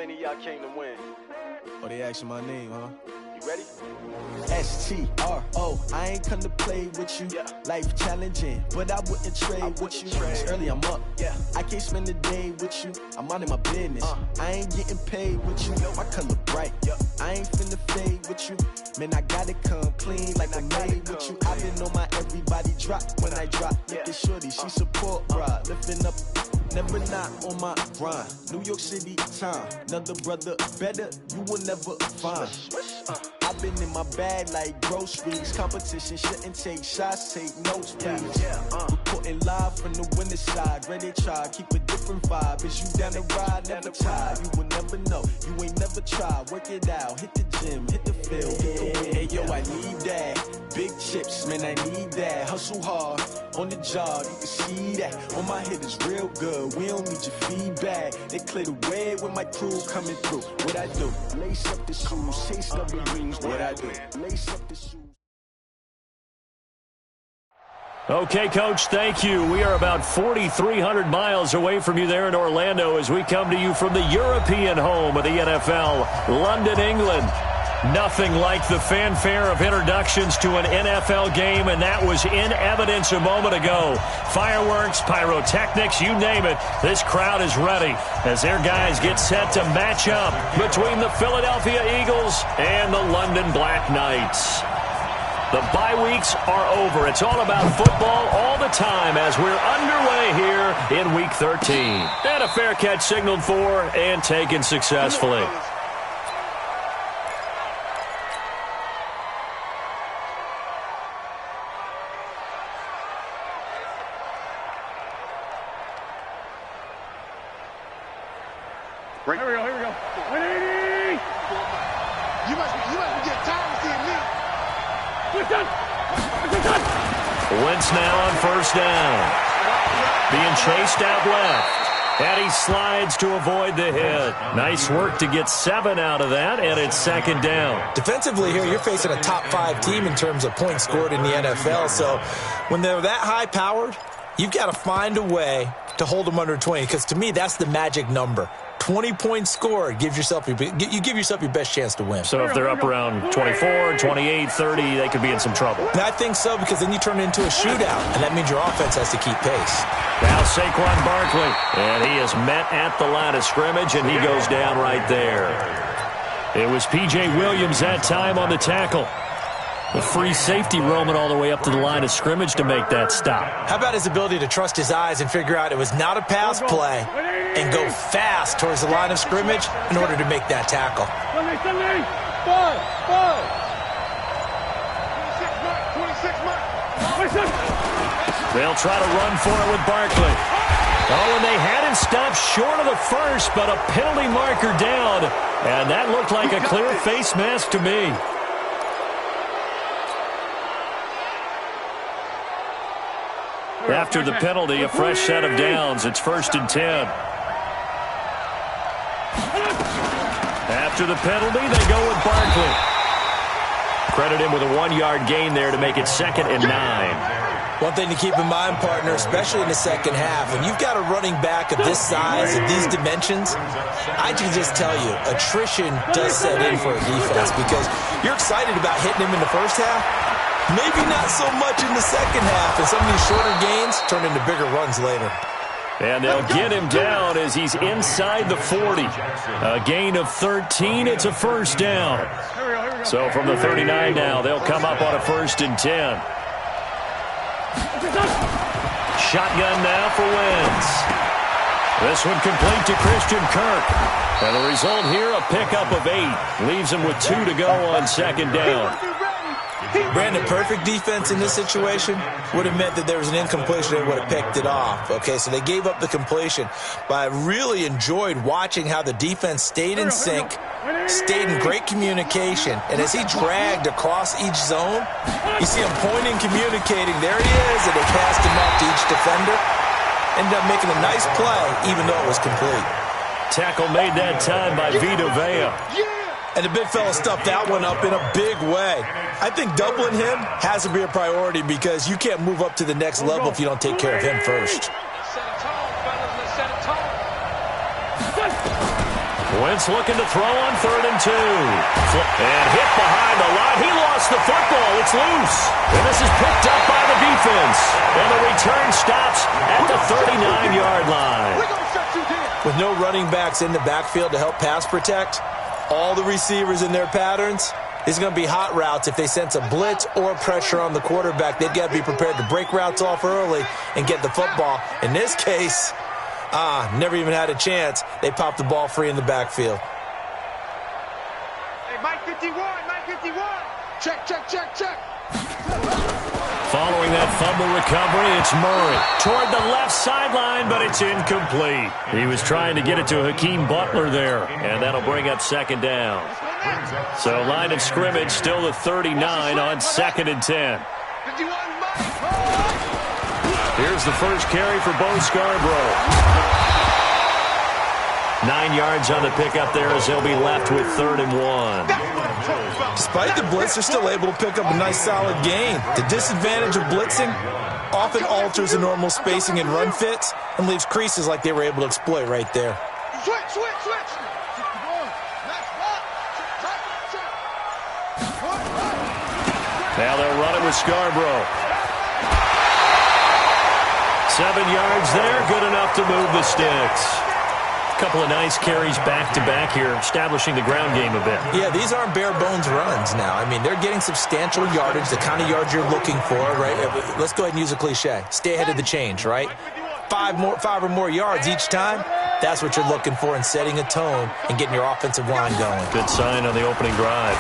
many of y'all came to win? Oh, they asking my name, huh? You ready? S-T-R-O, I ain't come to play with you. Life challenging, but I wouldn't trade with you. It's early, I'm up. I can't spend the day with you. I'm out in my business. I ain't getting paid with you. My color bright. I ain't finna fade with you. Man, I gotta come clean like I made with you. I've been on my everybody drop when I drop. Look at shorty, she support, bruh. Lifting up, never not on my grind. New York City time, another brother better, you will never find. I've been in my bag like groceries. Competition shouldn't take shots, take notes, please. Reporting live from the winning side. Ready to try, keep a different vibe. Is you down the ride, never tired. You will never know, you ain't never tried. Work it out, hit the gym, hit the field, hit the win. Hey yo, I need that. Big chips, man, I need that. Hustle hard, on the job, you can see that. On my hit is real good, we don't need your feedback. They clear the way with my crew coming through. What I do? Lace up the shoes, chase up the rings. What I do? Lace up the shoes. Okay, Coach, thank you. We are about 4,300 miles away from you there in Orlando as we come to you from the European home of the NFL, London, England. Nothing like the fanfare of introductions to an NFL game, and that was in evidence a moment ago. Fireworks, pyrotechnics, you name it. This crowd is ready as their guys get set to match up between the Philadelphia Eagles and the London Black Knights. The bye weeks are over. It's all about football all the time as we're underway here in Week 13. And a fair catch signaled for and taken successfully. Here we go. 180! You must be getting tired of seeing me. Wentz now on first down. Being chased out left. And he slides to avoid the hit. Nice work to get 7 out of that, and it's second down. Defensively here, you're facing a top 5 team in terms of points scored in the NFL. So when they're that high-powered, you've got to find a way to hold them under 20, because to me, that's the magic number. 20 points scored, you give yourself your best chance to win. So if they're up around 24, 28, 30, they could be in some trouble. And I think so, because then you turn it into a shootout, and that means your offense has to keep pace. Now Saquon Barkley, and he is met at the line of scrimmage, and he goes down right there. It was P.J. Williams that time on the tackle. The free safety roaming all the way up to the line of scrimmage to make that stop. How about his ability to trust his eyes and figure out it was not a pass play and go fast towards the line of scrimmage in order to make that tackle? They'll try to run for it with Barkley. Oh, and they had him stopped short of the first, but a penalty marker down. And that looked like a clear face mask to me. After the penalty, a fresh set of downs. It's 1st and 10. After the penalty, they go with Barkley. Credit him with a 1-yard gain there to make it 2nd and 9. One thing to keep in mind, partner, especially in the second half, when you've got a running back of this size and these dimensions, I can just tell you, attrition does set in for a defense, because you're excited about hitting him in the first half. Maybe not so much in the second half, and some of these shorter gains turn into bigger runs later. And they'll get him down as he's inside the 40. A gain of 13, it's a first down. So from the 39 now, they'll come up on a 1st and 10. Shotgun now for Wentz. This one complete to Christian Kirk. And the result here, a pickup of 8. Leaves him with 2 to go on 2nd down. Brandon, perfect defense in this situation would have meant that there was an incompletion and would have picked it off. Okay, so they gave up the completion. But I really enjoyed watching how the defense stayed in sync, stayed in great communication. And as he dragged across each zone, you see him pointing, communicating. There he is, and they passed him up to each defender. Ended up making a nice play, even though it was complete. Tackle made that time by Vita Vea. And the big fella stuffed that one up in a big way. I think doubling him has to be a priority, because you can't move up to the next level if you don't take care of him first. Wentz looking to throw on 3rd and 2. And hit behind the line. He lost the football. It's loose. And this is picked up by the defense. And the return stops at the 39-yard line. With no running backs in the backfield to help pass protect, all the receivers in their patterns, it's going to be hot routes. If they sense a blitz or pressure on the quarterback, they've got to be prepared to break routes off early and get the football. In this case, never even had a chance. They popped the ball free in the backfield. Hey, Mike 51, Mike 51. Check, check, check, check. Following that fumble recovery, it's Murray toward the left sideline, but it's incomplete. He was trying to get it to Hakeem Butler there, and that'll bring up 2nd down. So line of scrimmage still the 39 on 2nd and 10. 51, Mike. Here's the first carry for Bo Scarborough. 9 yards on the pickup there as they'll be left with 3rd and 1. Despite the blitz, they're still able to pick up a nice solid gain. The disadvantage of blitzing often alters the normal spacing and run fits and leaves creases like they were able to exploit right there. Switch, switch, switch. Now they'll run it with Scarborough. 7 yards there, good enough to move the sticks. Couple of nice carries back-to-back here, establishing the ground game a bit. Yeah, these aren't bare-bones runs now. I mean, they're getting substantial yardage, the kind of yards you're looking for, right? Let's go ahead and use a cliche. Stay ahead of the change, right? 5 or more yards each time, that's what you're looking for in setting a tone and getting your offensive line going. Good sign on the opening drive.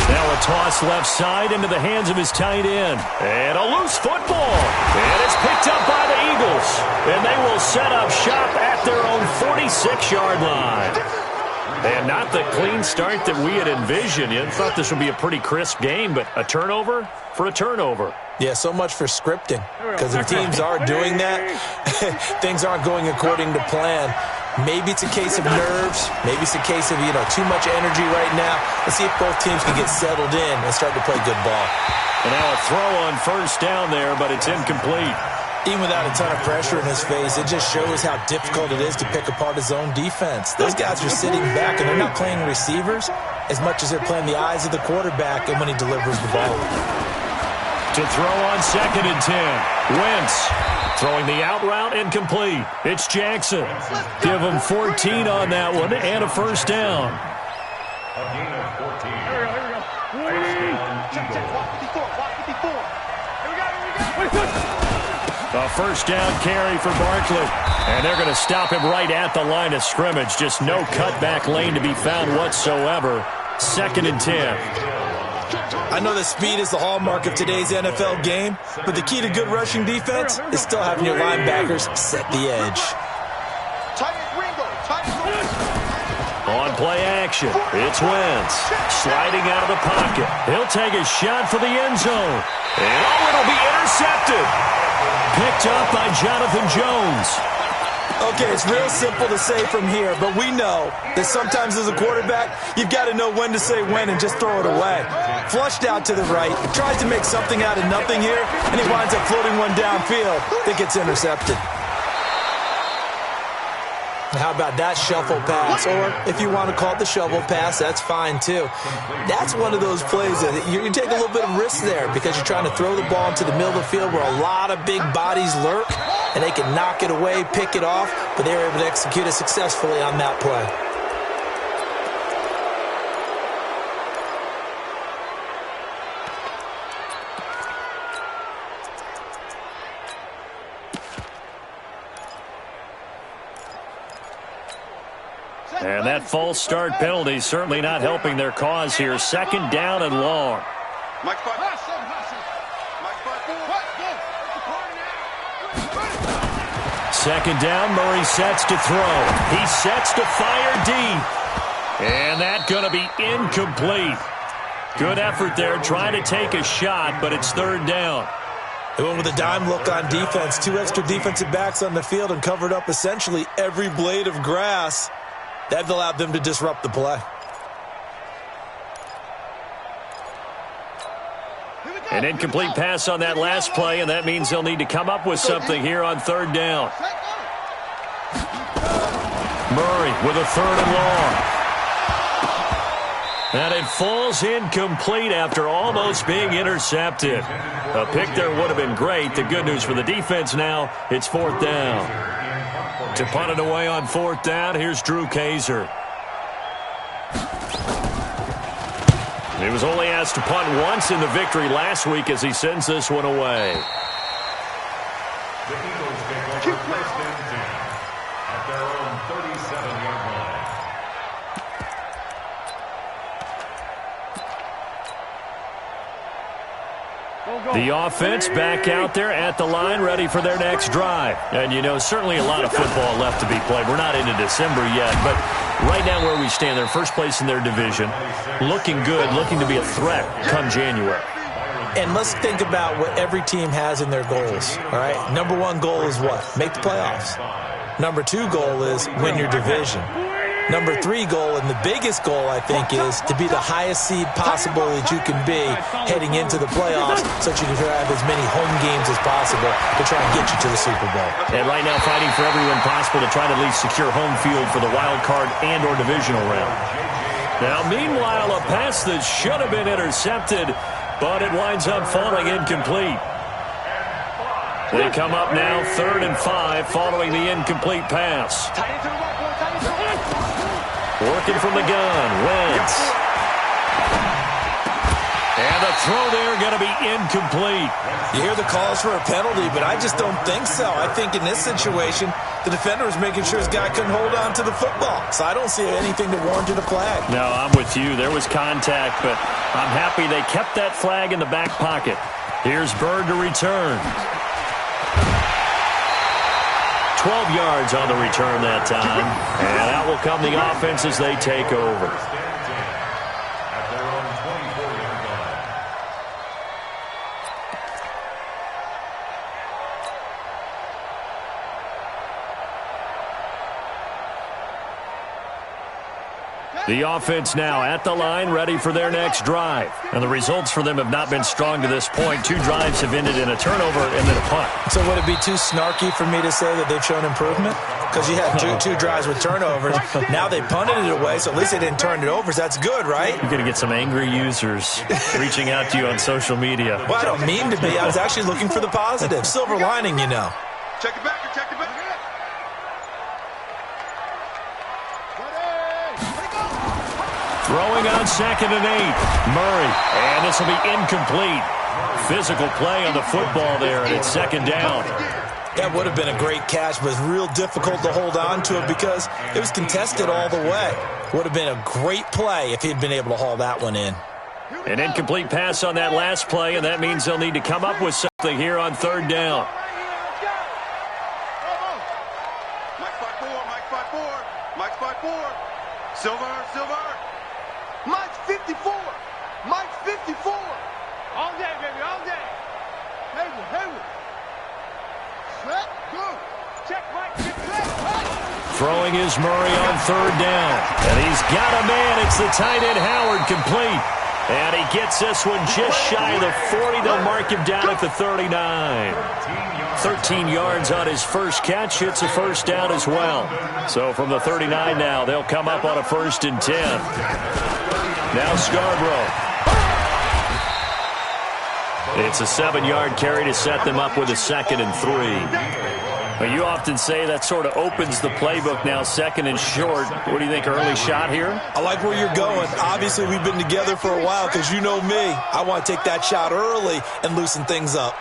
Now a toss left side into the hands of his tight end. And a loose football. And it's picked up by the Eagles. And they will set up shop at their own 46-yard line. And not the clean start that we had envisioned. You thought this would be a pretty crisp game, but a turnover for a turnover. Yeah, so much for scripting. Because if teams are doing that, things aren't going according to plan. Maybe it's a case of nerves. Maybe it's a case of, too much energy right now. Let's see if both teams can get settled in and start to play good ball. And now a throw on 1st down there, but it's incomplete. Even without a ton of pressure in his face, it just shows how difficult it is to pick apart his own defense. Those guys are sitting back, and they're not playing receivers as much as they're playing the eyes of the quarterback and when he delivers the ball. To throw on 2nd and 10. Wentz throwing the out route, incomplete. It's Jackson. Give him 14 on that one and a 1st down. A 1st down carry for Barkley. And they're going to stop him right at the line of scrimmage. Just no cutback lane to be found whatsoever. 2nd and 10. I know that speed is the hallmark of today's NFL game, but the key to good rushing defense is still having your linebackers set the edge. On play action, it's Wentz. Sliding out of the pocket. He'll take a shot for the end zone. And it'll be intercepted. Picked up by Jonathan Jones. Okay, it's real simple to say from here, but we know that sometimes as a quarterback, you've got to know when to say when and just throw it away. Flushed out to the right, tries to make something out of nothing here, and he winds up floating one downfield that gets intercepted. How about that shuffle pass? Or if you want to call it the shovel pass, that's fine too. That's one of those plays that you take a little bit of risk there because you're trying to throw the ball into the middle of the field where a lot of big bodies lurk, and they can knock it away, pick it off, but they were able to execute it successfully on that play. And that false start penalty certainly not helping their cause here. 2nd down and long. Second down, Murray sets to throw. He sets to fire deep. And that's going to be incomplete. Good effort there, trying to take a shot, but it's 3rd down. They went with a dime look on defense. 2 extra defensive backs on the field and covered up essentially every blade of grass. That allowed them to disrupt the play. An incomplete pass on that last play, and that means they'll need to come up with something here on 3rd down. Murray with a 3rd and long. And it falls incomplete after almost being intercepted. A pick there would have been great. The good news for the defense now, it's 4th down. To punt it away on 4th down, here's Drew Kaiser. He was only asked to punt once in the victory last week as he sends this one away. The Eagles pick over 1st and 10 at their own 37-yard line. The offense back out there at the line, ready for their next drive. And, you know, certainly a lot of football left to be played. We're not into December yet, but right now where we stand, they're first place in their division, looking good, looking to be a threat come January. And let's think about what every team has in their goals, all right? Number 1 goal is what? Make the playoffs. Number 2 goal is win your division. Number 3 goal, and the biggest goal, I think, is to be the highest seed possible that you can be heading into the playoffs so that you can have as many home games as possible to try and get you to the Super Bowl. And right now fighting for every win possible to try to at least secure home field for the wild card and or divisional round. Now, meanwhile, a pass that should have been intercepted, but it winds up falling incomplete. They come up now 3rd and 5 following the incomplete pass. Working from the gun, Wentz. And the throw there going to be incomplete. You hear the calls for a penalty, but I just don't think so. I think in this situation, the defender was making sure his guy couldn't hold on to the football. So I don't see anything to warrant a flag. No, I'm with you. There was contact, but I'm happy they kept that flag in the back pocket. Here's Bird to return. 12 yards on the return that time. And out will come the offense as they take over. At their own 24-yard line. The offense now at the line, ready for their next drive. And the results for them have not been strong to this point. 2 drives have ended in a turnover and then a punt. So would it be too snarky for me to say that they've shown improvement? Because you had two drives with turnovers. Now they punted it away, so at least they didn't turn it over. So that's good, right? You're going to get some angry users reaching out to you on social media. Well, I don't mean to be. I was actually looking for the positive. Silver lining, you know. Check it back, check it back. Throwing on 2nd and 8. Murray. And this will be incomplete. Physical play on the football there, and it's 2nd down. That would have been a great catch, but it's real difficult to hold on to it because it was contested all the way. Would have been a great play if he'd been able to haul that one in. An incomplete pass on that last play, and that means they'll need to come up with something here on 3rd down. Mike 5-4, Mike 5-4, Mike 5-4. Silver. Mike's 54. Mike's 54. All day, baby, all day. Hayward. Set, go. Check, Mike. Throwing is Murray on 3rd down. And he's got a man. It's the tight end Howard complete. And he gets this one just shy of the 40. They'll mark him down at the 39. 13 yards on his first catch. It's a 1st down as well. So from the 39 now, they'll come up on a 1st and 10. Now Scarborough. It's a 7-yard carry to set them up with a 2nd and 3. Well, you often say that sort of opens the playbook now, 2nd and short. What do you think, early shot here? I like where you're going. Obviously, we've been together for a while because you know me. I want to take that shot early and loosen things up.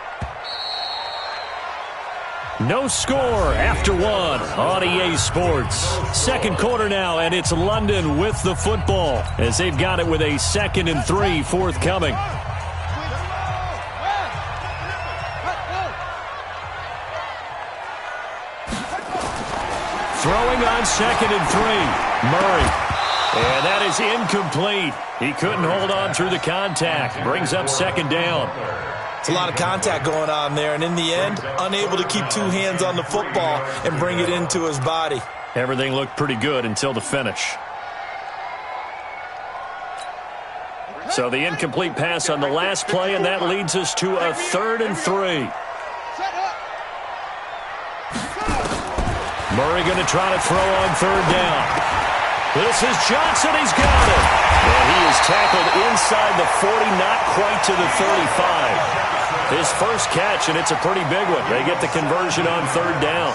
No score after 1 on EA Sports. 2nd quarter now, and it's London with the football as they've got it with a 2nd and 3 forthcoming. Throwing on 2nd and 3. Murray. And that is incomplete. He couldn't hold on through the contact. Brings up 2nd down. It's a lot of contact going on there, and in the end, unable to keep 2 hands on the football and bring it into his body. Everything looked pretty good until the finish. So the incomplete pass on the last play, and that leads us to a 3rd and 3. Murray going to try to throw on third down. This is Johnson. He's got it. And he is tackled inside the 40, not quite to the 35. His first catch, and it's a pretty big one. They get the conversion on third down.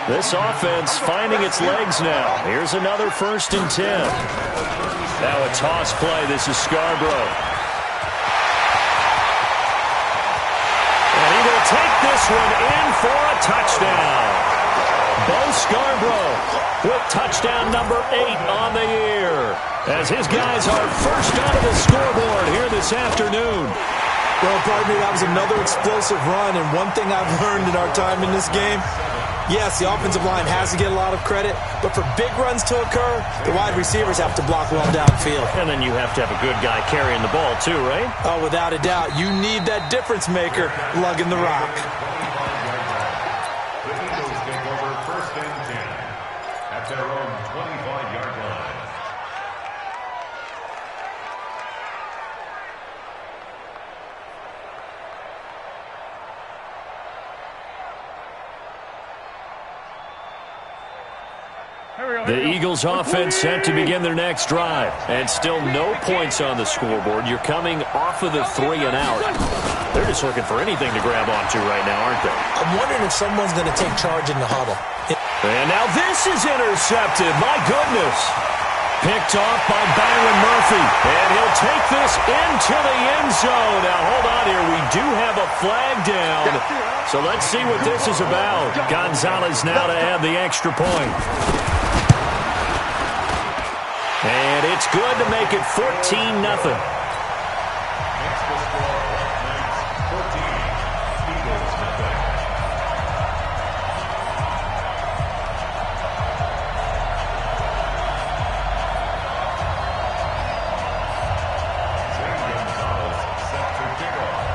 This offense finding its legs now. Here's another 1st and 10. Now a toss play. This is Scarborough. And he will take this one in for a touchdown. Bo Scarborough with touchdown number 8 on the year, as his guys are first onto the scoreboard here this afternoon. Well, pardon me, that was another explosive run, and one thing I've learned in our time in this game, yes, the offensive line has to get a lot of credit, but for big runs to occur, the wide receivers have to block well downfield. And then you have to have a good guy carrying the ball too, right? Oh, without a doubt. You need that difference maker lugging the rock. The Eagles take over 1st and 10 at their own 25-yard line. The Eagles offense set to begin their next drive. And still no points on the scoreboard. You're coming off of the 3 and out. They're just looking for anything to grab onto right now, aren't they? I'm wondering if someone's going to take charge in the huddle. And now this is intercepted. My goodness. Picked off by Byron Murphy. And he'll take this into the end zone. Now, hold on here. We do have a flag down. So let's see what this is about. Gonzalez now to add the extra point. And it's good to make it 14-0. Next to score, Knights 14, Eagles nothing.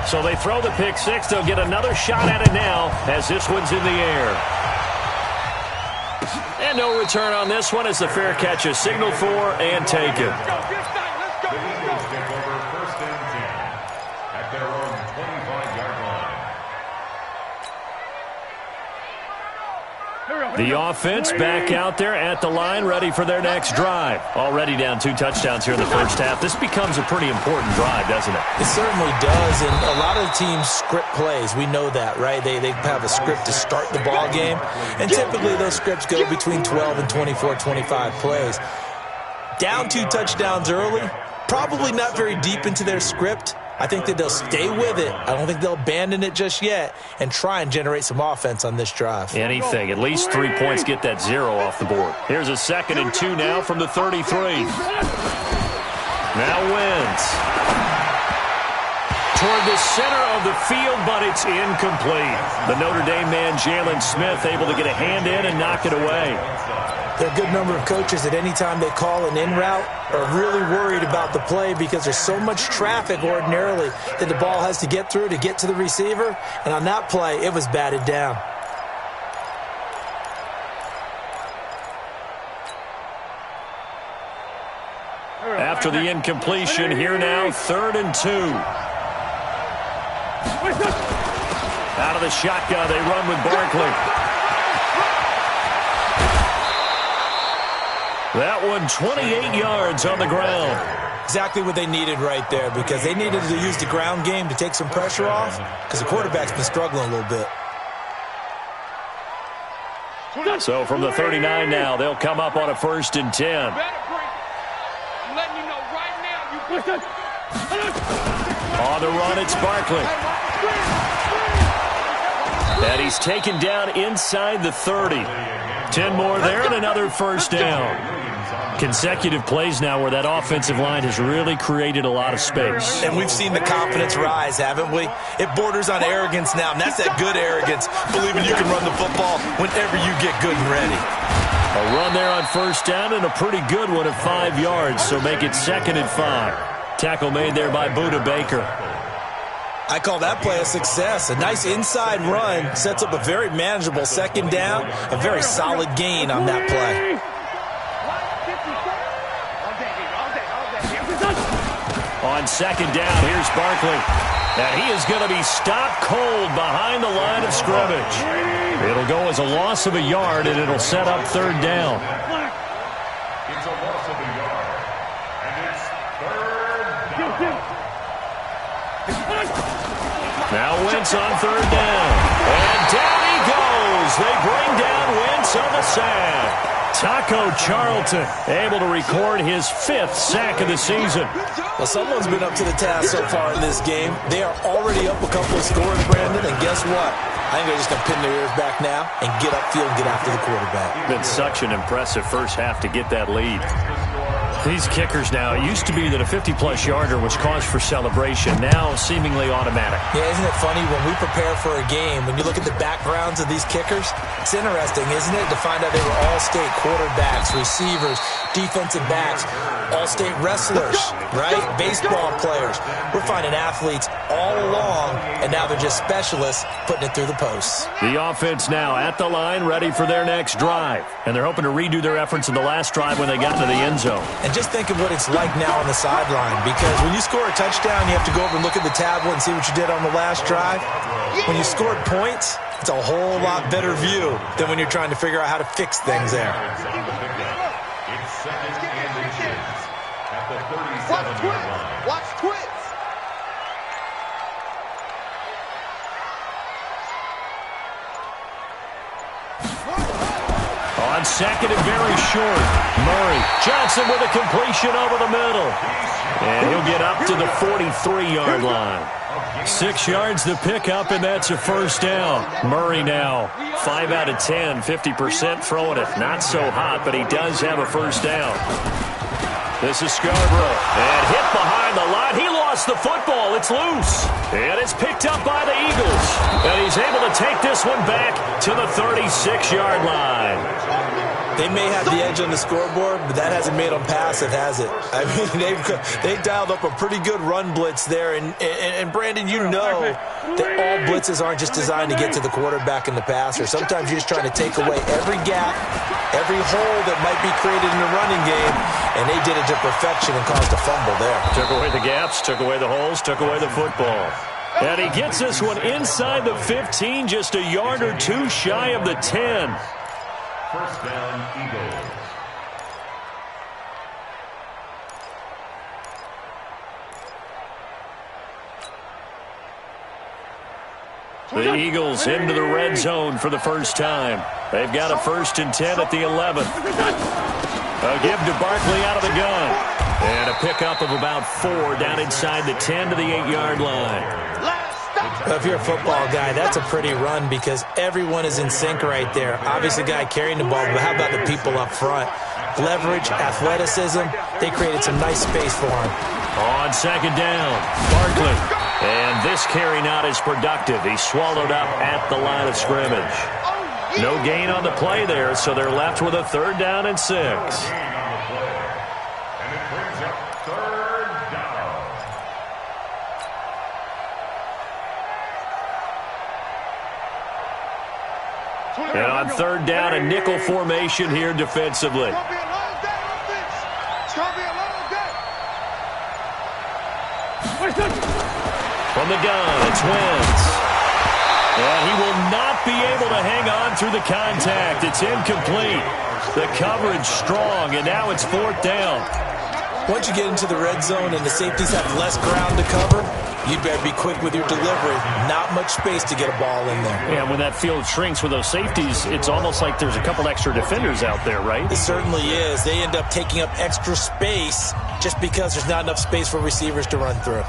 So they throw the pick six. They'll get another shot at it now as this one's in the air. And no return on this one as the fair catch is signaled for and taken. The Eagles take over 1st and 10 at their own 25-yard line. The offense back out there at the line, ready for their next drive. Already down 2 touchdowns here in the first half. This becomes a pretty important drive, doesn't it? It certainly does, and a lot of the teams script plays. We know that, right? They have a script to start the ball game, and typically those scripts go between 12 and 24, 25 plays. Down 2 touchdowns early, probably not very deep into their script. I think that they'll stay with it. I don't think they'll abandon it just yet and try and generate some offense on this drive. Anything. At least 3 points get that 0 off the board. Here's a 2nd and 2 now from the 33. Now wins. Toward the center of the field, but it's incomplete. The Notre Dame man, Jalen Smith, able to get a hand in and knock it away. There are a good number of coaches that any time they call an in route are really worried about the play because there's so much traffic ordinarily that the ball has to get through to get to the receiver. And on that play, it was batted down. After the incompletion, here now, 3rd and 2. Out of the shotgun, they run with Barkley. That one 28 yards on the ground. Exactly what they needed right there because they needed to use the ground game to take some pressure off because the quarterback's been struggling a little bit. So from the 39 now, they'll come up on a 1st and 10. On the run, it's Barkley. And he's taken down inside the 30. 10 more there and another 1st down. Consecutive plays now where that offensive line has really created a lot of space. And we've seen the confidence rise, haven't we? It borders on arrogance now, and that's that good arrogance, believing you can run the football whenever you get good and ready. A run there on 1st down and a pretty good one at 5 yards, so make it 2nd and 5. Tackle made there by Buda Baker. I call that play a success. A nice inside run sets up a very manageable 2nd down, a very solid gain on that play. On 2nd down, here's Barkley. And he is going to be stopped cold behind the line of scrimmage. It'll go as a loss of a yard, and it'll set up third down. It's a loss of a yard. And it's third down. Now Wentz on third down. And down he goes. They bring down Wentz on the sack. Taco Charlton able to record his 5th sack of the season. Well, someone's been up to the task so far in this game. They are already up a couple of scores, Brandon, and guess what? I think they're just going to pin their ears back now and get upfield and get after the quarterback. Been such an impressive first half to get that lead. These kickers now, it used to be that a 50-plus yarder was cause for celebration. Now, seemingly automatic. Yeah, isn't it funny when we prepare for a game, when you look at the backgrounds of these kickers, it's interesting, isn't it, to find out they were all-state quarterbacks, receivers, defensive backs, all-state wrestlers, right? Baseball players. We're finding athletes all along, and now they're just specialists putting it through the posts. The offense now at the line, ready for their next drive. And they're hoping to redo their efforts in the last drive when they got to the end zone. And just think of what it's like now on the sideline, because when you score a touchdown, you have to go over and look at the tablet and see what you did on the last drive. When you scored points, it's a whole lot better view than when you're trying to figure out how to fix things there. It's second and inches at the 37-yard line. Watch twits. On second and very short, Murray. Johnson with a completion over the middle. And he'll get up to the 43-yard line. 6 yards to pick up, and that's a first down. Murray now, 5 out of 10, 50% throwing it. Not so hot, but he does have a first down. This is Scarborough. And hit behind the line. He lost the football. It's loose. And it's picked up by the Eagles. And he's able to take this one back to the 36-yard line. They may have the edge on the scoreboard, but that hasn't made them passive, has it? I mean, they dialed up a pretty good run blitz there. And Brandon, you know that all blitzes aren't just designed to get to the quarterback and the passer. Sometimes you're just trying to take away every gap, every hole that might be created in the running game, and they did it to perfection and caused a fumble there. Took away the gaps, took away the holes, took away the football. And he gets this one inside the 15, just a yard or two shy of the 10. First down, Eagles. The Eagles into the red zone for the first time. They've got a 1st and 10 at the 11. A give to Barkley out of the gun. And a pickup of about 4 down inside the 10 to the 8-yard line. Well, if you're a football guy, that's a pretty run because everyone is in sync right there. Obviously, the guy carrying the ball, but how about the people up front? Leverage, athleticism, they created some nice space for him. On second down, Barkley. And this carry not as productive. He's swallowed up at the line of scrimmage. No gain on the play there, so they're left with a 3rd down and 6. And it brings up third down. And on 3rd down, a nickel formation here defensively. From the gun, it's Wentz. And he will not be able to hang on through the contact. It's incomplete. The coverage strong, and now it's 4th down. Once you get into the red zone and the safeties have less ground to cover, you'd better be quick with your delivery. Not much space to get a ball in there. Yeah, when that field shrinks with those safeties, it's almost like there's a couple extra defenders out there, right? It certainly is. They end up taking up extra space just because there's not enough space for receivers to run through.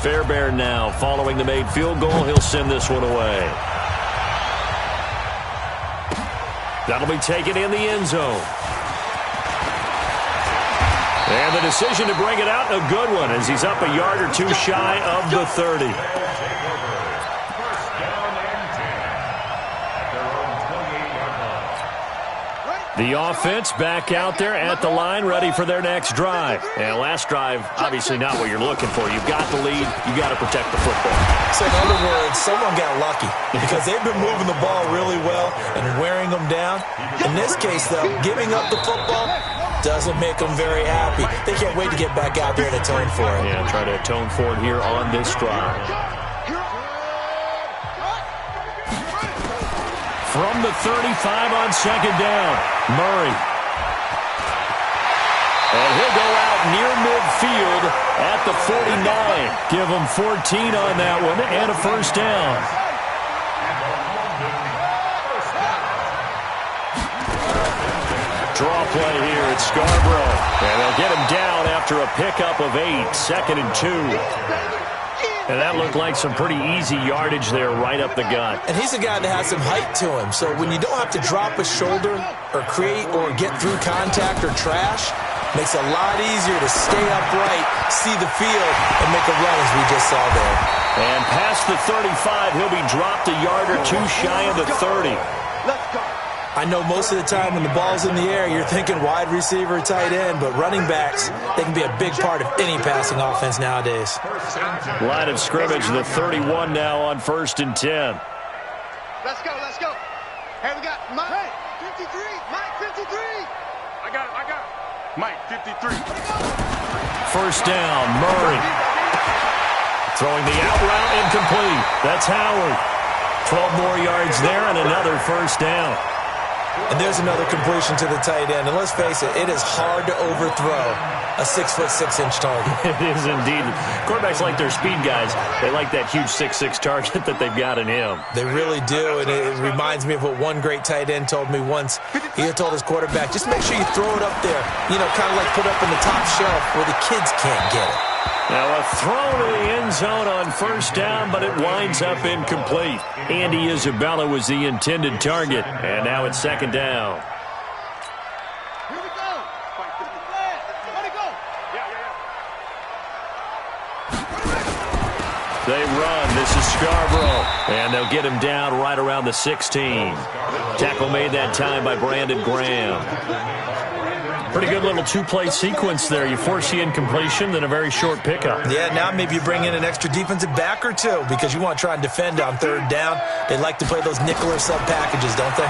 Fairbairn now, following the made field goal, he'll send this one away. That'll be taken in the end zone. And the decision to bring it out, a good one, as he's up a yard or two shy of the 30. First down and 10 at their own 28-yard line. The offense back out there at the line, ready for their next drive. And last drive, obviously not what you're looking for. You've got the lead. You've got to protect the football. So in other words, someone got lucky because they've been moving the ball really well and wearing them down. In this case, though, giving up the football doesn't make them very happy. They can't wait to get back out there and atone for it. Yeah, try to atone for it here on this drive. From the 35 on second down, Murray. And he'll go out near midfield at the 49. Give him 14 on that one and a first down. Draw play here at Scarborough. And they'll get him down after a pickup of 8, 2nd and 2. And that looked like some pretty easy yardage there right up the gut. And he's a guy that has some height to him. So when you don't have to drop a shoulder or create or get through contact or trash, makes it a lot easier to stay upright, see the field, and make a run as we just saw there. And past the 35, he'll be dropped a yard or two shy of the 30. Let's go. I know most of the time when the ball's in the air, you're thinking wide receiver, tight end, but running backs, they can be a big part of any passing offense nowadays. Line of scrimmage, the 31 now on 1st and 10. Let's go, let's go. Hey, we got Mike 53. Mike 53. I got it. Mike 53. First down, Murray. Throwing the out route incomplete. That's Howard. 12 more yards there and another first down. And there's another completion to the tight end. And let's face it, it is hard to overthrow a 6'6" target. It is indeed. Quarterbacks like their speed guys. They like that huge 6'6" target that they've got in him. They really do, and it reminds me of what one great tight end told me once. He had told his quarterback, just make sure you throw it up there, you know, kind of like put up in the top shelf where the kids can't get it. Now a throw to the end zone on first down, but it winds up incomplete. Andy Isabella was the intended target, and now it's second down. Here we go. Let it go. They run. This is Scarborough, and they'll get him down right around the 16. Tackle made that time by Brandon Graham. Pretty good little two-play sequence there. You force the incompletion, then a very short pickup. Yeah, now maybe you bring in an extra defensive back or two because you want to try and defend on third down. They like to play those nickel or sub packages, don't they?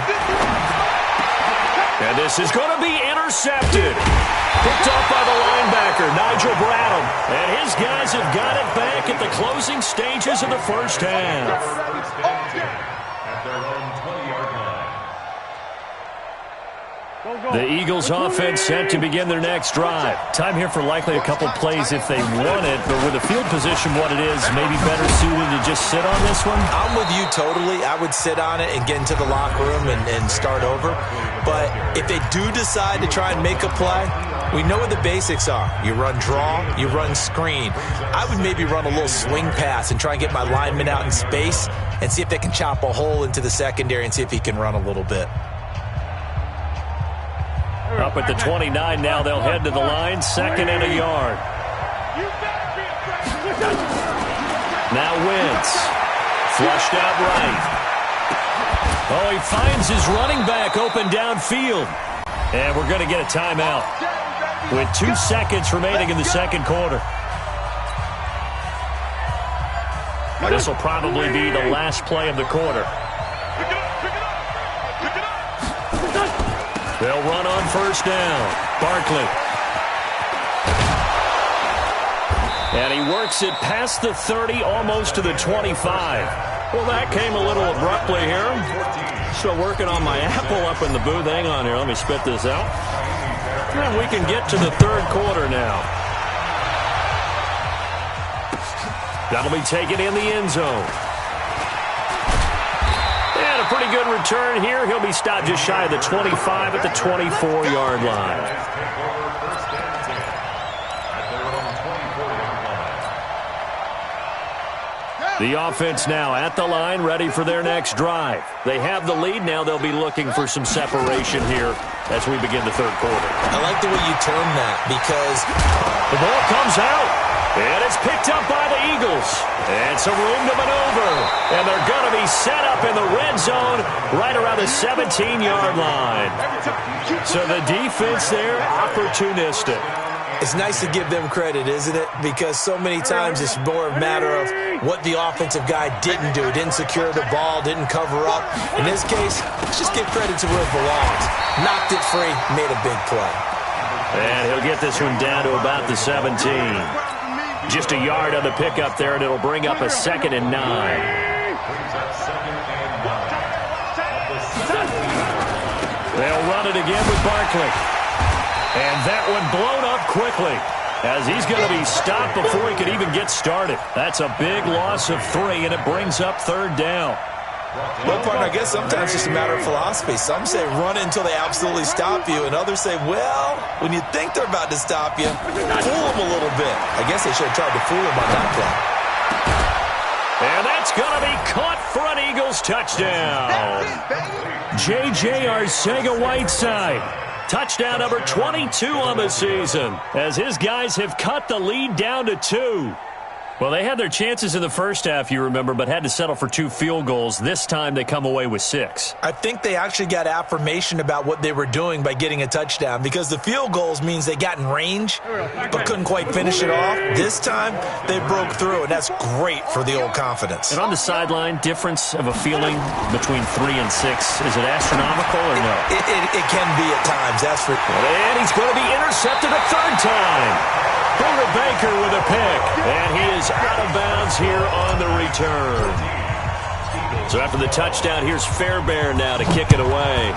And this is going to be intercepted. Picked up by the linebacker, Nigel Bradham. And his guys have got it back at the closing stages of the first half. At their own 20-yard line. The Eagles offense set to begin their next drive. Time here for likely a couple plays if they want it, but with the field position what it is, maybe better suited to just sit on this one? I'm with you totally. I would sit on it and get into the locker room and start over. But if they do decide to try and make a play, we know what the basics are. You run draw, you run screen. I would maybe run a little swing pass and try and get my lineman out in space and see if they can chop a hole into the secondary and see if he can run a little bit. Up at the 29 now, they'll head to the line, 2nd and a yard. Now Wentz, flushed out right. Oh, he finds his running back open downfield. And we're going to get a timeout with 2 seconds remaining in the second quarter. This will probably be the last play of the quarter. They'll run on first down. Barkley. And he works it past the 30, almost to the 25. Well, that came a little abruptly here. Still working on my apple up in the booth. Hang on here. Let me spit this out. And we can get to the third quarter now. That'll be taken in the end zone. And a pretty good return here. He'll be stopped just shy of the 25 at the 24-yard line. The offense now at the line, ready for their next drive. They have the lead. Now they'll be looking for some separation here as we begin the third quarter. I like the way you term that because the ball comes out. And it's picked up by the Eagles. And some room to maneuver. And they're going to be set up in the red zone right around the 17-yard line. So the defense there, opportunistic. It's nice to give them credit, isn't it? Because so many times it's more a matter of what the offensive guy didn't do. Didn't secure the ball, didn't cover up. In this case, let's just give credit to where it belongs. Knocked it free, made a big play. And he'll get this one down to about the 17. Just a yard on the pickup there, and it'll bring up a 2nd and 9. They'll run it again with Barkley. And that one blown up quickly as he's going to be stopped before he could even get started. That's a big loss of 3, and it brings up 3rd down. Well, partner, I guess sometimes it's just a matter of philosophy. Some say run until they absolutely stop you, and others say, well, when you think they're about to stop you, fool them a little bit. I guess they should have tried to fool them on that play. And that's going to be caught for an Eagles touchdown. JZAgenius715's. Touchdown number 22 on the season as his guys have cut the lead down to 2. Well, they had their chances in the first half, you remember, but had to settle for 2 field goals. This time they come away with 6. I think they actually got affirmation about what they were doing by getting a touchdown because the field goals means they got in range but couldn't quite finish it off. This time they broke through, and that's great for the old confidence. And on the sideline, difference of a feeling between 3 and 6, is it astronomical or no? It can be at times, that's for sure. And he's going to be intercepted a 3rd time. Booger Baker with a pick, and he is out of bounds here on the return. So after the touchdown, here's Fairbairn now to kick it away.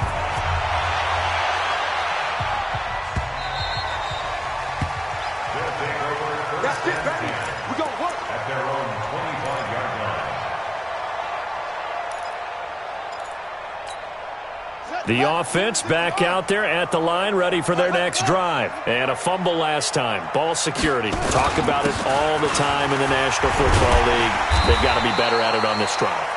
That's it, baby. We're going to work. At their own 25-yard line. The offense back out there at the line, ready for their next drive. And a fumble last time. Ball security. Talk about it all the time in the National Football League. They've got to be better at it on this drive.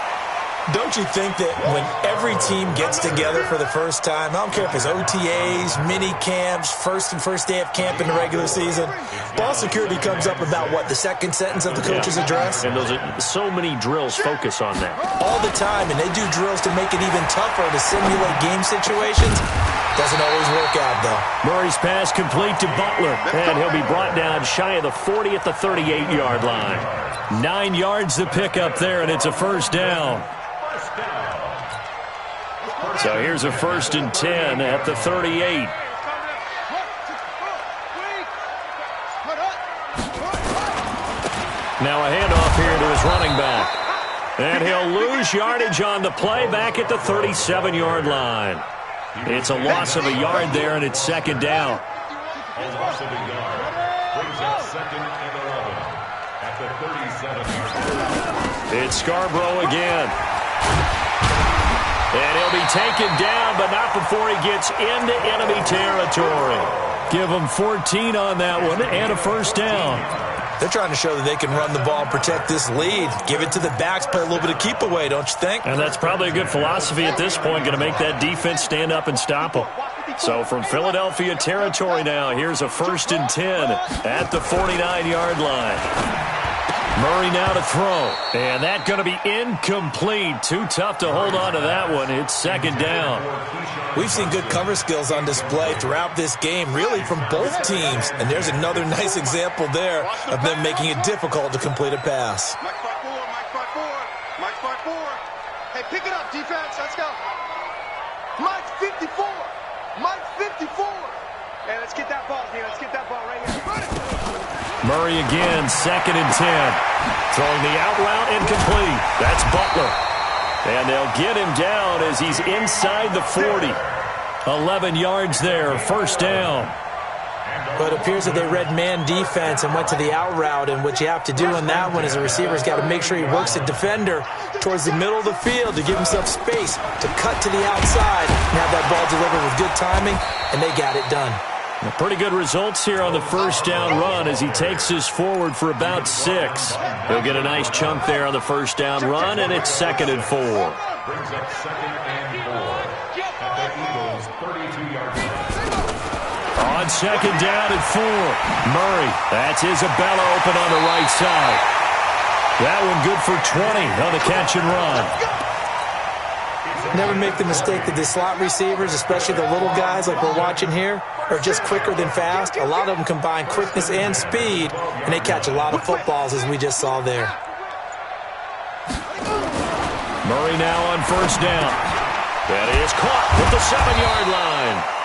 Don't you think that when every team gets together for the first time, I don't care if it's OTAs, mini camps, first day of camp in the regular season, ball security comes up about what, the second sentence of the coach's address? And those are so many drills focus on that. All the time, and they do drills to make it even tougher to simulate game situations. Doesn't always work out, though. Murray's pass complete to Butler, and he'll be brought down shy of the 40 at the 38-yard line. 9 yards to pick up there, and it's a 1st down. So here's a 1st and 10 at the 38. Now a handoff here to his running back. And he'll lose yardage on the play back at the 37-yard line. It's a loss of a yard there, and it's 2nd down. A loss of a yard brings up 2nd and 11 at the 37-yard line. It's Scarborough again. And he'll be taken down, but not before he gets into enemy territory. Give him 14 on that one and a 1st down. They're trying to show that they can run the ball, protect this lead. Give it to the backs, play a little bit of keep away, don't you think? And that's probably a good philosophy at this point, going to make that defense stand up and stop them. So from Philadelphia territory now, here's a 1st and 10 at the 49-yard line. Murray now to throw. And that's going to be incomplete. Too tough to hold on to that one. It's 2nd down. We've seen good cover skills on display throughout this game, really from both teams. And there's another nice example there of them making it difficult to complete a pass. Mike 5-4, Mike 5-4, Mike 5-4. Hey, pick it up, defense. Let's go. Mike 54. Mike 54. Hey, let's get that ball here. Let's get that ball right here. Run it. Murray again, 2nd and 10. Throwing the out route incomplete. That's Butler. And they'll get him down as he's inside the 40. 11 yards there, 1st down. But it appears that they read man defense and went to the out route. And what you have to do on that one is the receiver's got to make sure he works the defender towards the middle of the field to give himself space to cut to the outside and have that ball delivered with good timing, and they got it done. Pretty good results here on the 1st down run as he takes this forward for about 6. He'll get a nice chunk there on the 1st down run, and it's 2nd and 4. Brings up 2nd and 4 at the Eagles' 32-yard line. On second down and 4. Murray, that's Isabella open on the right side. That one good for 20 on the catch and run. Never make the mistake that the slot receivers, especially the little guys like we're watching here, are just quicker than fast. A lot of them combine quickness and speed, and they catch a lot of footballs, as we just saw there. Murray now on first down. That is caught at the 7-yard line.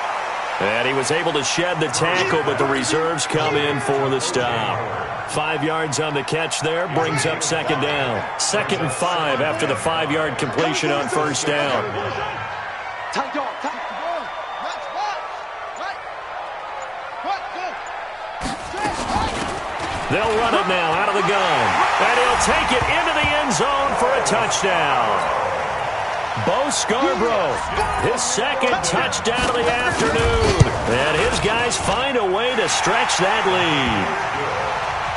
And he was able to shed the tackle, but the reserves come in for the stop. 5 yards on the catch there, brings up second down. 2nd and 5 after the 5-yard completion on first down. They'll run it now out of the gun. And he'll take it into the end zone for a touchdown. Bo Scarborough, his 2nd touchdown of the afternoon. And his guys find a way to stretch that lead.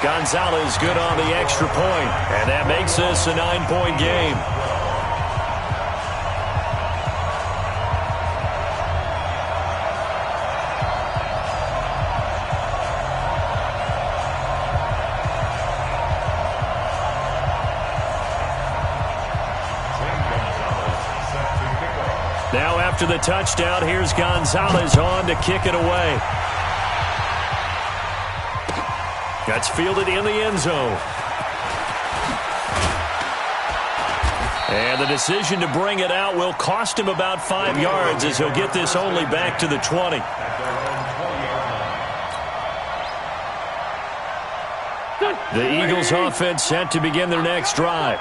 Gonzalez good on the extra point, and that makes this a 9-point game. Now after the touchdown, here's Gonzalez on to kick it away. That's fielded in the end zone. And the decision to bring it out will cost him about 5 yards as he'll get this only back to the 20. The Eagles offense set to begin their next drive.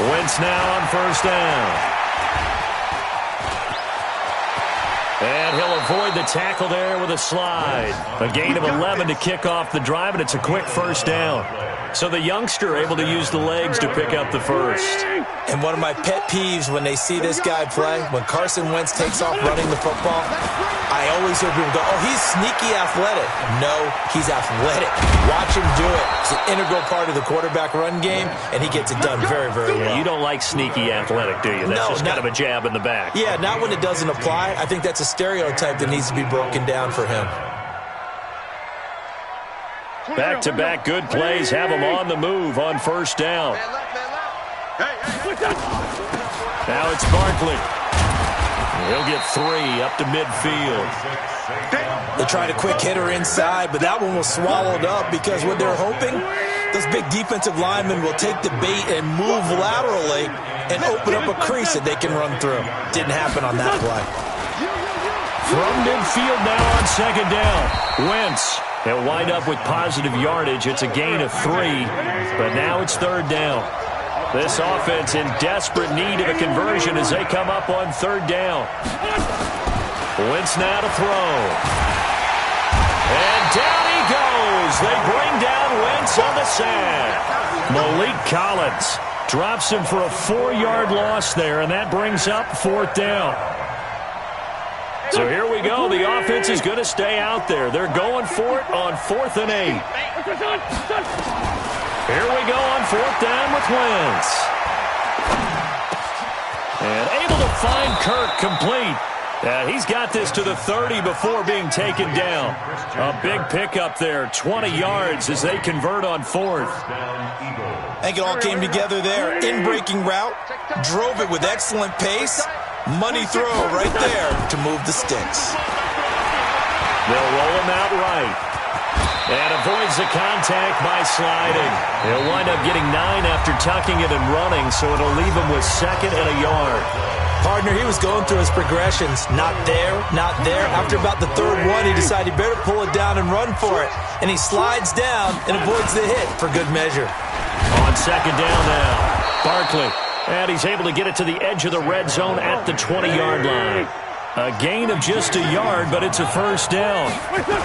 Wentz now on first down. And he'll avoid the tackle there with a slide. A gain of 11 to kick off the drive, and it's a quick first down. So the youngster able to use the legs to pick up the first. And one of my pet peeves when they see this guy play, when Carson Wentz takes off running the football, I always hear people go, oh, he's sneaky athletic. No, he's athletic. Watch him do it. It's an integral part of the quarterback run game, and he gets it done very, very well. You don't like sneaky athletic, do you? That's just kind of a jab in the back. Yeah, not when it doesn't apply. I think that's a stereotype that needs to be broken down for him. Back-to-back good plays have him on the move on first down. Now it's Barkley. He'll get 3 up to midfield. They tried a quick hitter inside, but that one was swallowed up because what they're hoping, those big defensive linemen will take the bait and move laterally and open up a crease that they can run through. Didn't happen on that play. From midfield now on second down. Wentz. He'll wind up with positive yardage. It's a gain of 3, but now it's third down. This offense in desperate need of a conversion as they come up on third down. Wentz now to throw. And down he goes. They bring down Wentz on the sack. Malik Collins drops him for a 4-yard loss there, and that brings up fourth down. So here we go. The offense is going to stay out there. They're going for it on 4th and 8. Here we go on 4th down with Wentz. And able to find Kirk complete. He's got this to the 30 before being taken down. A big pickup there, 20 yards as they convert on 4th. I think it all came together there. In-breaking route, drove it with excellent pace. Money throw right there to move the sticks. They'll roll him out right. And avoids the contact by sliding. He'll wind up getting 9 after tucking it and running, so it'll leave him with 2nd and a yard. Partner, he was going through his progressions. Not there, not there. After about the 3rd one, he decided he better pull it down and run for it. And he slides down and avoids the hit for good measure. On second down now, Barkley. And he's able to get it to the edge of the red zone at the 20-yard line. A gain of just a yard, but it's a first down.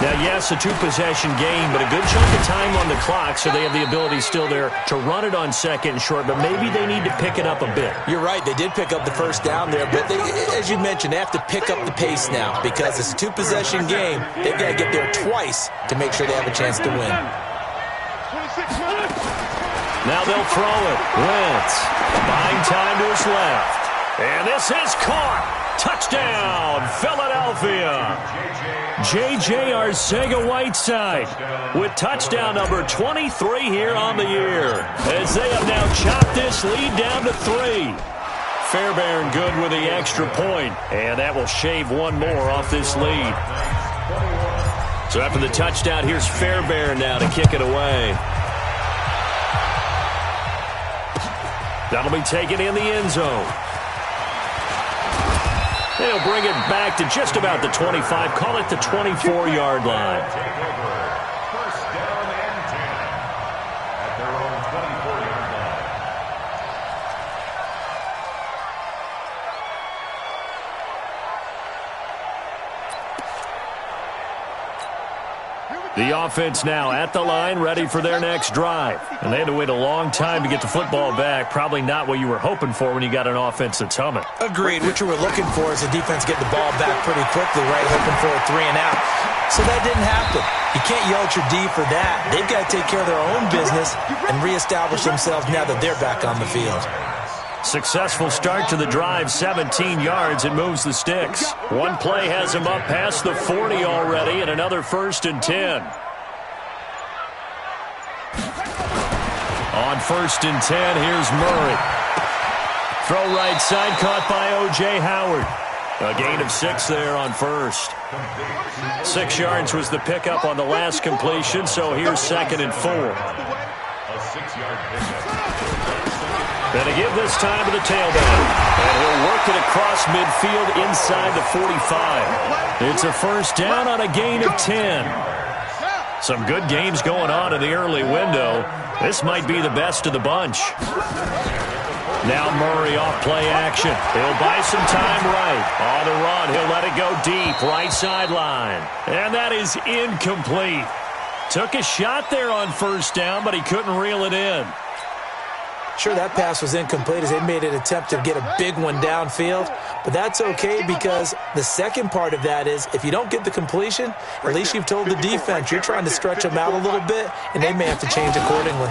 Now, yes, a 2-possession game, but a good chunk of time on the clock, so they have the ability still there to run it on 2nd and short, but maybe they need to pick it up a bit. You're right. They did pick up the first down there, but they, as you mentioned, they have to pick up the pace now because it's a 2-possession game. They've got to get there twice to make sure they have a chance to win. Now they'll throw it. Wentz buying time to his left. And this is caught. Touchdown, Philadelphia. JZAgenius715's with touchdown number 23 here on the year, as they have now chopped this lead down to 3. Fairbairn good with the extra point, and that will shave one more off this lead. So after the touchdown, here's Fairbairn now to kick it away. That'll be taken in the end zone. They'll bring it back to just about the 25, call it the 24-yard line. First down and 10 at their own 24-yard line. The offense now at the line, ready for their next drive. And they had to wait a long time to get the football back. Probably not what you were hoping for when you got an offense that's humming. Agreed. What you were looking for is the defense getting the ball back pretty quickly, right? Hoping for a 3 and out. So that didn't happen. You can't yell at your D for that. They've got to take care of their own business and reestablish themselves now that they're back on the field. Successful start to the drive, 17 yards. It moves the sticks. One play has them up past the 40 already, and another 1st and 10. On 1st and 10, here's Murray. Throw right side, caught by O.J. Howard. A gain of 6 there on 1st. 6 yards was the pickup on the last completion, so here's 2nd and 4. A 6-yard pickup. Gonna give this time to the tailback. And he'll work it across midfield inside the 45. It's a 1st down on a gain of 10. Some good games going on in the early window. This might be the best of the bunch. Now Murray off play action. He'll buy some time right. On the run, he'll let it go deep, right sideline. And that is incomplete. Took a shot there on 1st down, but he couldn't reel it in. Sure, that pass was incomplete as they made an attempt to get a big one downfield, but that's okay because the second part of that is if you don't get the completion, at least you've told the defense you're trying to stretch them out a little bit, and they may have to change accordingly.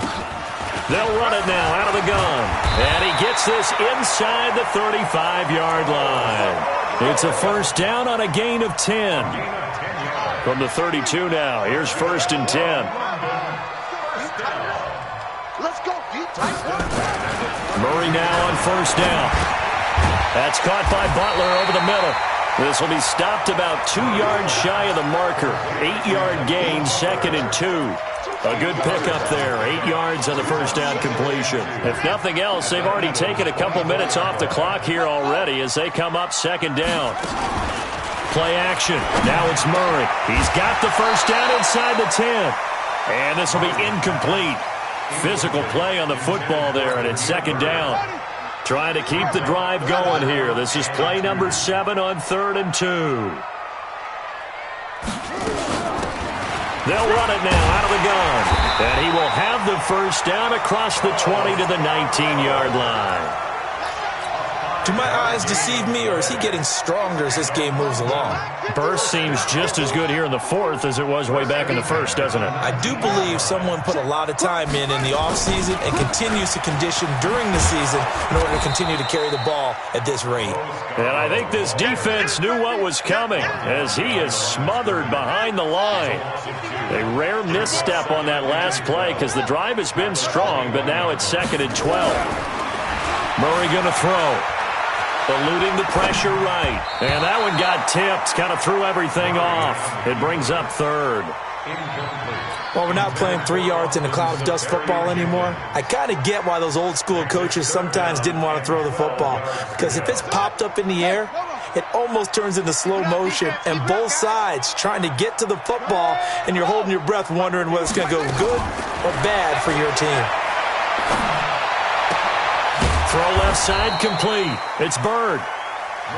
They'll run it now out of the gun, and he gets this inside the 35-yard line. It's a 1st down on a gain of 10. From the 32 now, here's 1st and 10. Let's go, Pete. Murray now on 1st down. That's caught by Butler over the middle. This will be stopped about 2 yards shy of the marker. 8-yard gain, 2nd and 2. A good pickup there, 8 yards on the 1st down completion. If nothing else, they've already taken a couple minutes off the clock here already as they come up 2nd down. Play action. Now it's Murray. He's got the 1st down inside the 10. And this will be incomplete. Physical play on the football there, and it's 2nd down. Trying to keep the drive going here. This is play number 7 on 3rd and 2. They'll run it now out of the gun. And he will have the 1st down across the 20 to the 19-yard line. Do my eyes deceive me, or is he getting stronger as this game moves along? Burst seems just as good here in the 4th as it was way back in the 1st, doesn't it? I do believe someone put a lot of time in the offseason and continues to condition during the season in order to continue to carry the ball at this rate. And I think this defense knew what was coming as he is smothered behind the line. A rare misstep on that last play because the drive has been strong, but now it's 2nd and 12. Murray going to throw. Eluding the pressure right. And that one got tipped. Kind of threw everything off. It brings up 3rd. Well, we're not playing 3 yards in a cloud of dust football anymore. I kind of get why those old school coaches sometimes didn't want to throw the football. Because if it's popped up in the air, it almost turns into slow motion. And both sides trying to get to the football, and you're holding your breath wondering whether it's going to go good or bad for your team. Throw left side complete. It's Bird.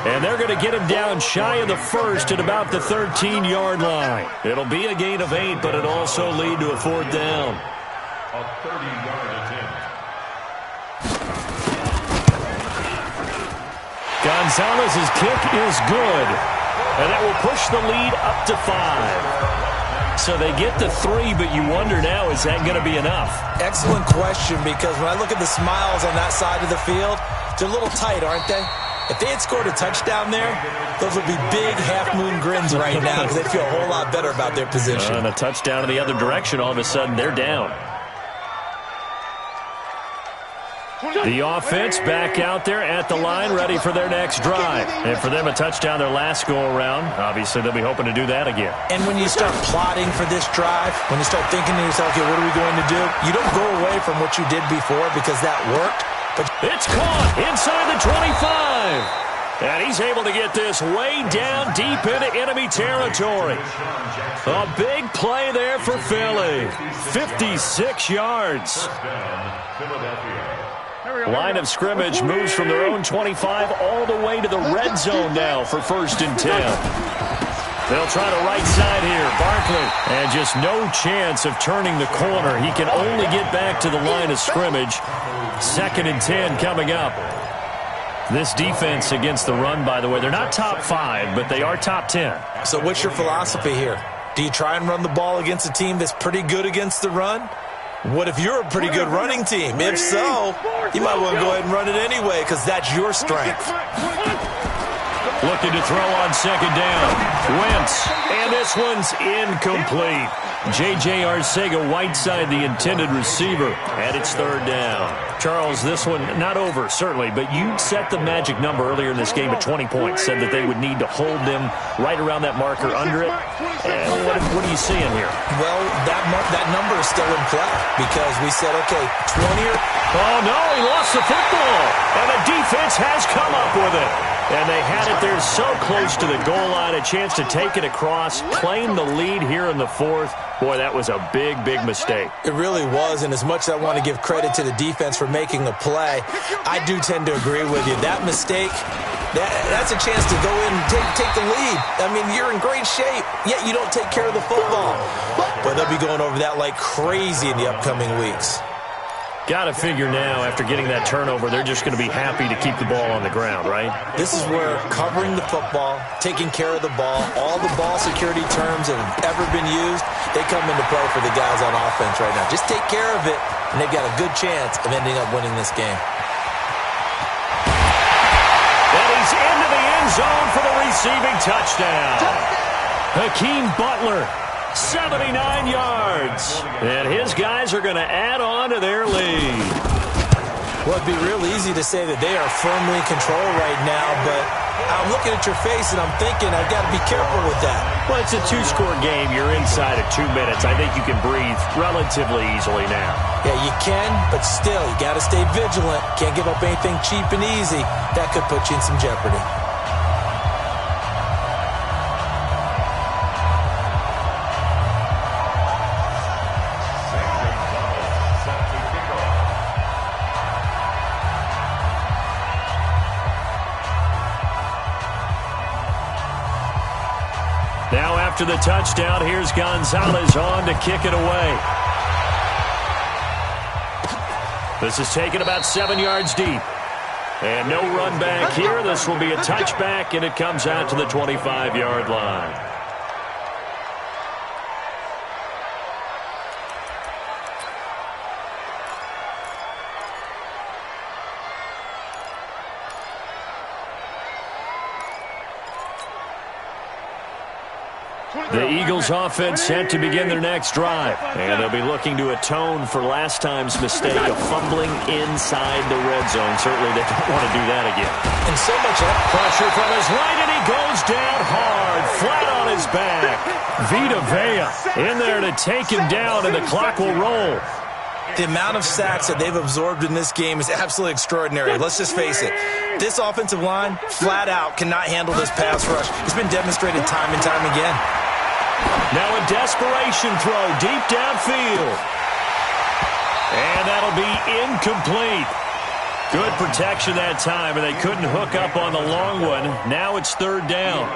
And they're going to get him down shy of the 1st at about the 13-yard line. It'll be a gain of 8, but it'll also lead to a 4th down. A 30-yard attempt. Gonzalez's kick is good. And that will push the lead up to 5. So they get to 3, but you wonder now, is that going to be enough? Excellent question, because when I look at the smiles on that side of the field, they're a little tight, aren't they? If they had scored a touchdown there, those would be big half-moon grins right now because they feel a whole lot better about their position. And a touchdown in the other direction, all of a sudden they're down. The offense back out there at the line, ready for their next drive. And for them, a touchdown their last go-around. Obviously, they'll be hoping to do that again. And when you start plotting for this drive, when you start thinking to yourself, okay, what are we going to do? You don't go away from what you did before because that worked. But it's caught inside the 25. And he's able to get this way down deep into enemy territory. A big play there for Philly. 56 yards. Line of scrimmage moves from their own 25 all the way to the red zone now for 1st and 10. They'll try the right side here. Barkley. And just no chance of turning the corner. He can only get back to the line of scrimmage. 2nd and 10 coming up. This defense against the run, by the way, they're not top 5, but they are top 10. So what's your philosophy here? Do you try and run the ball against a team that's pretty good against the run? What if you're a pretty good running team? If so, you might want to go ahead and run it anyway because that's your strength. Looking to throw on 2nd down. Wentz, and this one's incomplete. Whiteside, the intended receiver, and it's 3rd down. Charles, this one not over, certainly, but you set the magic number earlier in this game at 20 points, said that they would need to hold them right around that marker under it. And what are you seeing here? Well, that number is still in play because we said, okay, 20 or... Oh, no, he lost the football, and the defense has come up with it. And they had it there so close to the goal line, a chance to take it across, claim the lead here in the 4th. Boy, that was a big, big mistake. It really was, and as much as I want to give credit to the defense for making the play, I do tend to agree with you. That mistake, that's a chance to go in and take the lead. I mean, you're in great shape, yet you don't take care of the football. But they'll be going over that like crazy in the upcoming weeks. Got to figure now, after getting that turnover, they're just going to be happy to keep the ball on the ground, right? This is where covering the football, taking care of the ball, all the ball security terms that have ever been used, they come into play for the guys on offense right now. Just take care of it, and they've got a good chance of ending up winning this game. And he's into the end zone for the receiving touchdown. Hakeem Butler. 79 yards. And his guys are going to add on to their lead. Well, it'd be real easy to say that they are firmly in control right now, but I'm looking at your face and I'm thinking I've got to be careful with that. Well, it's a 2-score game. You're inside of 2 minutes. I think you can breathe relatively easily now. Yeah, you can, but still, you got to stay vigilant. Can't give up anything cheap and easy. That could put you in some jeopardy. Now after the touchdown, here's Gonzalez on to kick it away. This is taken about 7 yards deep. And no run back here. This will be a touchback, and it comes out to the 25-yard line. The Eagles offense set to begin their next drive. And they'll be looking to atone for last time's mistake of fumbling inside the red zone. Certainly they don't want to do that again. And so much pressure from his right, and he goes down hard, flat on his back. Vita Vea in there to take him down, and the clock will roll. The amount of sacks that they've absorbed in this game is absolutely extraordinary. Let's just face it. This offensive line, flat out, cannot handle this pass rush. It's been demonstrated time and time again. Now a desperation throw deep downfield. And that'll be incomplete. Good protection that time, and they couldn't hook up on the long one. Now it's 3rd down.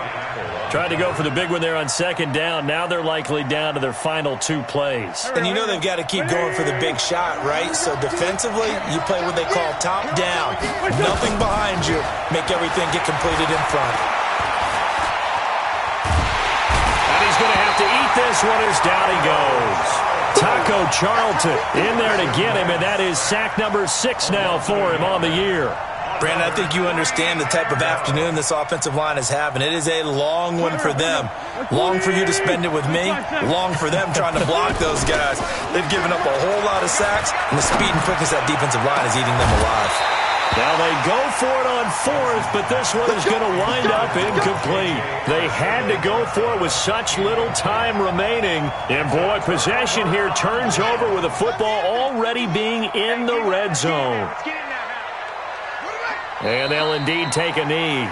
Tried to go for the big one there on 2nd down. Now they're likely down to their final 2 plays. And you know they've got to keep going for the big shot, right? So defensively, you play what they call top down. Nothing behind you. Make everything get completed in front. And he's going to have to eat this one as down he goes. Taco Charlton in there to get him, and that is sack number 6 now for him on the year. Brandon, I think you understand the type of afternoon this offensive line is having. It is a long one for them. Long for you to spend it with me. Long for them trying to block those guys. They've given up a whole lot of sacks, and the speed and quickness of that defensive line is eating them alive. Now they go for it on fourth, but this one is going to wind up incomplete. They had to go for it with such little time remaining. And, boy, possession here turns over with the football already being in the red zone. And they'll indeed take a knee.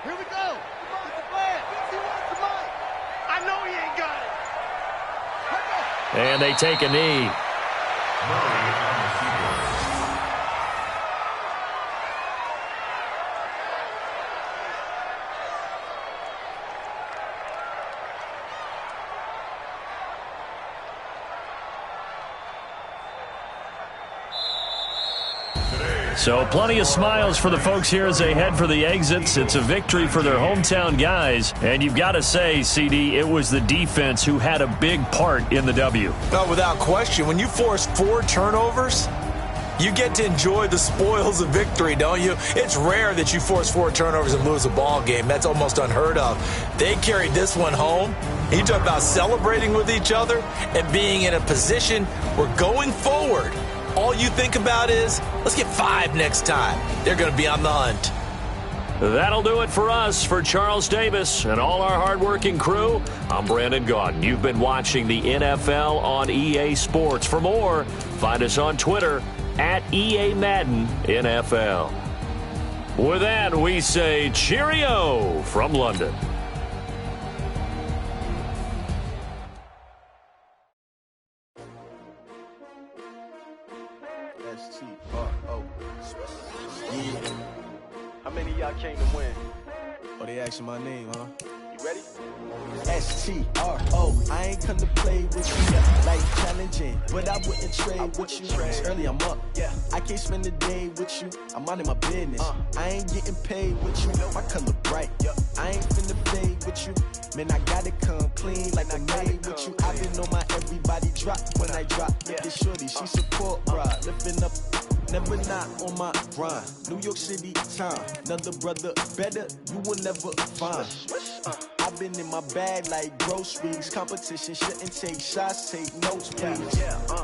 Here we go. I know he ain't got it. And they take a knee. So plenty of smiles for the folks here as they head for the exits. It's a victory for their hometown guys. And you've got to say, CD, it was the defense who had a big part in the W. No, without question. When you force 4 turnovers, you get to enjoy the spoils of victory, don't you? It's rare that you force 4 turnovers and lose a ball game. That's almost unheard of. They carried this one home. You talk about celebrating with each other and being in a position where going forward, all you think about is, let's get 5 next time. They're going to be on the hunt. That'll do it for us. For Charles Davis and all our hardworking crew, I'm Brandon Gaudin. You've been watching the NFL on EA Sports. For more, find us on Twitter at EA Madden NFL. With that, we say cheerio from London. S-T-R-O. Yeah. How many of y'all came to win? Oh, they asking my name, huh? You ready? S-T-R-O. I ain't come to play with you. Life challenging, but I wouldn't trade with you. It's early, I'm up. Yeah. I can't spend the day with you. I'm minding my business. I ain't getting paid with you. My color bright. I ain't finna play with you. Man, I gotta come clean like I made with you. I've been on my everybody drop when I drop. Look at shorty, she support ride. Lifting up, never not on my grind. New York City time. Another brother better, you will never find. I've been in my bag like groceries. Competition shouldn't take shots, take notes, please.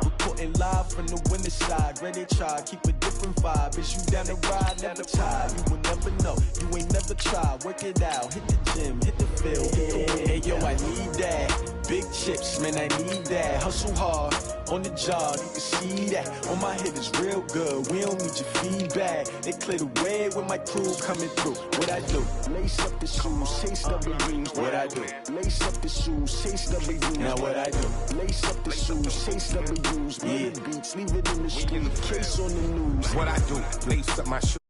Reporting live from the winning side. Ready to try, keep a different vibe. Is you down the ride, never tired. You will never know, you ain't never tried. Work it out, hit the gym, hit the field, hit the wind. Hey yo, I need that. Big chips, man, I need that. Hustle hard, on the job, you can see that. On my head is real good, we don't need your feedback. They clear the way with my crew coming through. What I do? Lace up the shoes, chase W's. What I do? Lace up the shoes, chase W's. Now what I do? Lace up the shoes, chase W's. Yeah, beats, leave it in the street, case on the news. What I do? Lace up my shoes.